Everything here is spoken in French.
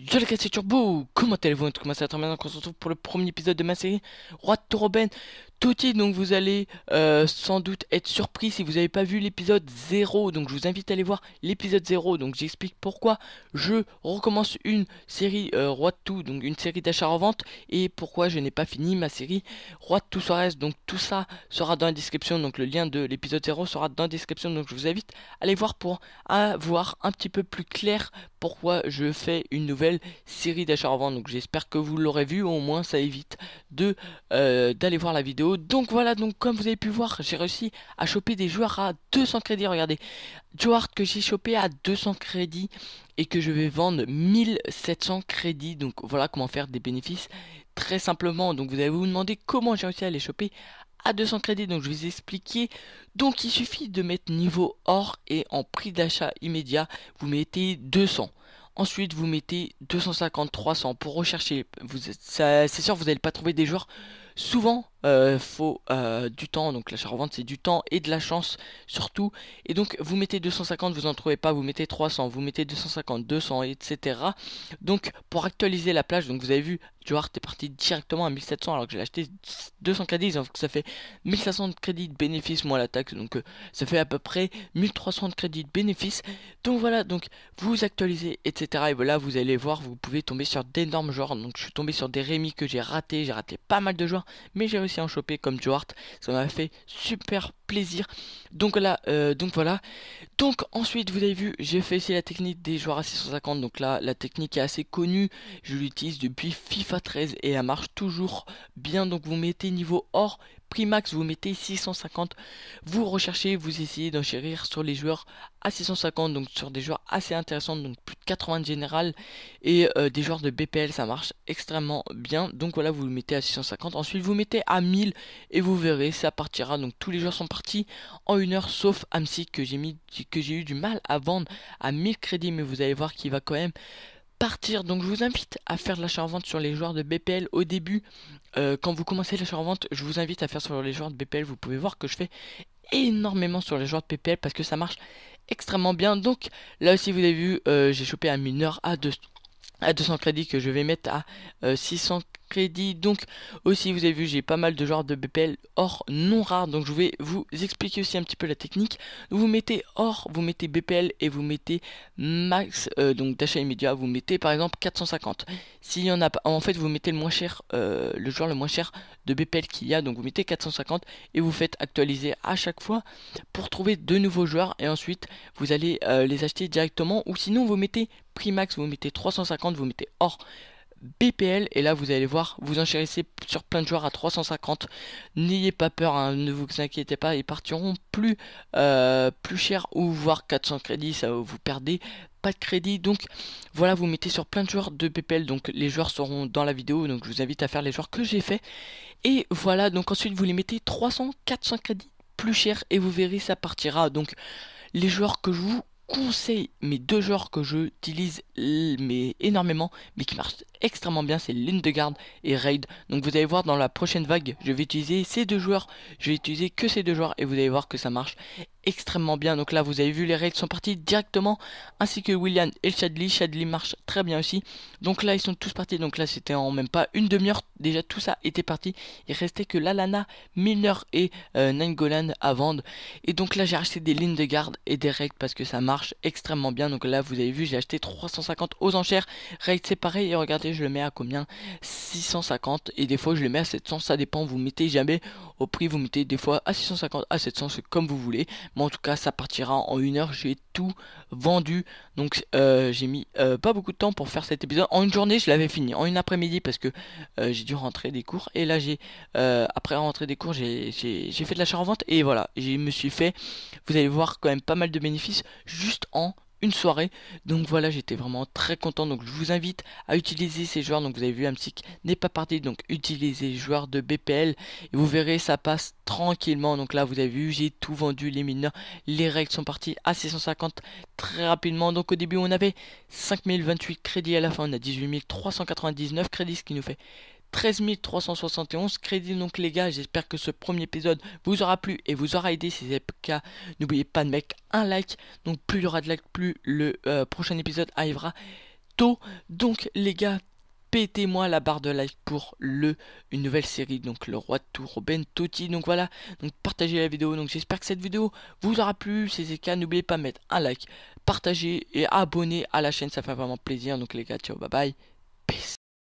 Yo les gars, c'est Turbo, comment allez-vous? Comment ça va très bien? Donc on se retrouve pour le premier épisode de ma série Roi de Toroben Tutti. Donc vous allez sans doute être surpris si vous n'avez pas vu l'épisode 0. Donc je vous invite à aller voir l'épisode 0. Donc j'explique pourquoi je recommence une série Roi de Tout, donc une série d'achat-revente, et pourquoi je n'ai pas fini ma série Roi de Tout Soares. Donc tout ça sera dans la description, donc le lien de l'épisode 0 sera dans la description. Donc je vous invite à aller voir pour avoir un petit peu plus clair pourquoi je fais une nouvelle série d'achat-revente. Donc j'espère que vous l'aurez vu, au moins ça évite de d'aller voir la vidéo. Donc voilà, donc comme vous avez pu voir, j'ai réussi à choper des joueurs à 200 crédits. Regardez, Joe Hart que j'ai chopé à 200 crédits et que je vais vendre 1700 crédits. Donc voilà comment faire des bénéfices très simplement. Donc vous allez vous demander comment j'ai réussi à les choper à 200 crédits. Donc je vais vous expliquer. Donc il suffit de mettre niveau or et en prix d'achat immédiat, vous mettez 200. Ensuite, vous mettez 250, 300 pour rechercher. C'est sûr, vous n'allez pas trouver des joueurs. Souvent, faut du temps. Donc l'achat-revente, c'est du temps et de la chance surtout. Et donc, vous mettez 250, vous n'en trouvez pas. Vous mettez 300, vous mettez 250, 200, etc. Donc, pour actualiser la plage, donc vous avez vu, Joe Hart est parti directement à 1700 alors que j'ai acheté 200 crédits. Donc, ça fait 1500 de crédits de bénéfice moins la taxe. Donc, ça fait à peu près 1300 de crédits de bénéfice. Donc voilà, donc vous actualisez, etc. Et voilà, vous allez voir, vous pouvez tomber sur d'énormes joueurs. Donc je suis tombé sur des Rémi que j'ai raté pas mal de joueurs, mais j'ai réussi à en choper comme Joe Hart. Ça m'a fait super plaisir. Donc là, donc voilà. Donc ensuite, vous avez vu, j'ai fait aussi la technique des joueurs à 650. Donc là, la technique est assez connue. Je l'utilise depuis FIFA 13 et elle marche toujours bien. Donc vous mettez niveau or, prix max, vous mettez 650. Vous recherchez, vous essayez d'enchérir sur les joueurs à 650. Donc sur des joueurs assez intéressants, donc plus de 80 de général. Et des joueurs de BPL, ça marche extrêmement bien. Donc voilà, vous le mettez à 650. Ensuite, vous mettez à 1000 et vous verrez, ça partira. Donc tous les joueurs sont partis en 1 heure, sauf Amsi que j'ai eu du mal à vendre à 1000 crédits, mais vous allez voir qu'il va quand même partir. Donc je vous invite à faire de l'achat-revente sur les joueurs de BPL au début. Quand vous commencez l'achat-revente, je vous invite à faire sur les joueurs de BPL. Vous pouvez voir que je fais énormément sur les joueurs de BPL parce que ça marche extrêmement bien. Donc là aussi vous avez vu, j'ai chopé un mineur à 200 crédits que je vais mettre à 600 crédits. Donc aussi vous avez vu, j'ai pas mal de joueurs de BPL or non rares. Donc je vais vous expliquer aussi un petit peu la technique. Vous mettez or, vous mettez BPL et vous mettez max, donc d'achat immédiat, vous mettez par exemple 450. S'il y en a pas, en fait vous mettez le moins cher, le joueur le moins cher de BPL qu'il y a. Donc vous mettez 450 et vous faites actualiser à chaque fois pour trouver de nouveaux joueurs. Et ensuite vous allez les acheter directement, ou sinon vous mettez prix max, vous mettez 350, vous mettez hors BPL, et là vous allez voir, vous enchérissez sur plein de joueurs à 350. N'ayez pas peur, hein, ne vous inquiétez pas, ils partiront plus cher, ou voire 400 crédits, ça vous perdez pas de crédit. Donc voilà, vous mettez sur plein de joueurs de BPL, donc les joueurs seront dans la vidéo, donc je vous invite à faire les joueurs que j'ai fait. Et voilà, donc ensuite vous les mettez 300, 400 crédits plus cher, et vous verrez, ça partira. Donc les joueurs que je vous conseille, mes deux joueurs que j'utilise mais énormément, mais qui marchent extrêmement bien, c'est Lindegaard et Raid. Donc vous allez voir, dans la prochaine vague, je vais utiliser ces deux joueurs, je vais utiliser que ces deux joueurs, et vous allez voir que ça marche extrêmement bien. Donc là vous avez vu, les Raids sont partis directement, ainsi que William et Chadley. Chadley marche très bien aussi. Donc là ils sont tous partis, donc là c'était en même pas une demi-heure, déjà tout ça était parti. Il restait que Lalana, Milner et Nainggolan à vendre. Et donc là j'ai acheté des Lindegaard et des Raids parce que ça marche extrêmement bien. Donc là vous avez vu, j'ai acheté 350 aux enchères. Raid c'est pareil, et regardez, je le mets à combien? 650, et des fois je le mets à 700, ça dépend. Vous mettez jamais au prix, vous mettez des fois à 650, à 700, c'est comme vous voulez. Mais en tout cas ça partira en 1 heure, j'ai tout vendu. Donc j'ai mis pas beaucoup de temps pour faire cet épisode. En une journée je l'avais fini, en une après-midi, parce que j'ai dû rentrer des cours. Et là j'ai après rentrer des cours, j'ai fait de l'achat-revente, et voilà, je me suis fait, vous allez voir, quand même pas mal de bénéfices juste en une soirée. Donc voilà, j'étais vraiment très content. Donc je vous invite à utiliser ces joueurs. Donc vous avez vu, Amsic n'est pas parti, donc utilisez les joueurs de BPL et vous verrez, ça passe tranquillement. Donc là vous avez vu, j'ai tout vendu, les mineurs, les règles sont partis à 650 très rapidement. Donc au début on avait 5028 crédits, à la fin on a 18 399 crédits, ce qui nous fait 13 371 crédits. Donc les gars, j'espère que ce premier épisode vous aura plu et vous aura aidé. Si c'est le cas, n'oubliez pas de mettre un like. Donc plus il y aura de likes, plus le prochain épisode arrivera tôt. Donc les gars, pétez-moi la barre de like pour une nouvelle série, donc le roi de tout Robin Totti. Donc voilà, donc partagez la vidéo. Donc j'espère que cette vidéo vous aura plu. Si c'est le cas, n'oubliez pas de mettre un like, partager et abonner à la chaîne, ça fait vraiment plaisir. Donc les gars, ciao, bye bye.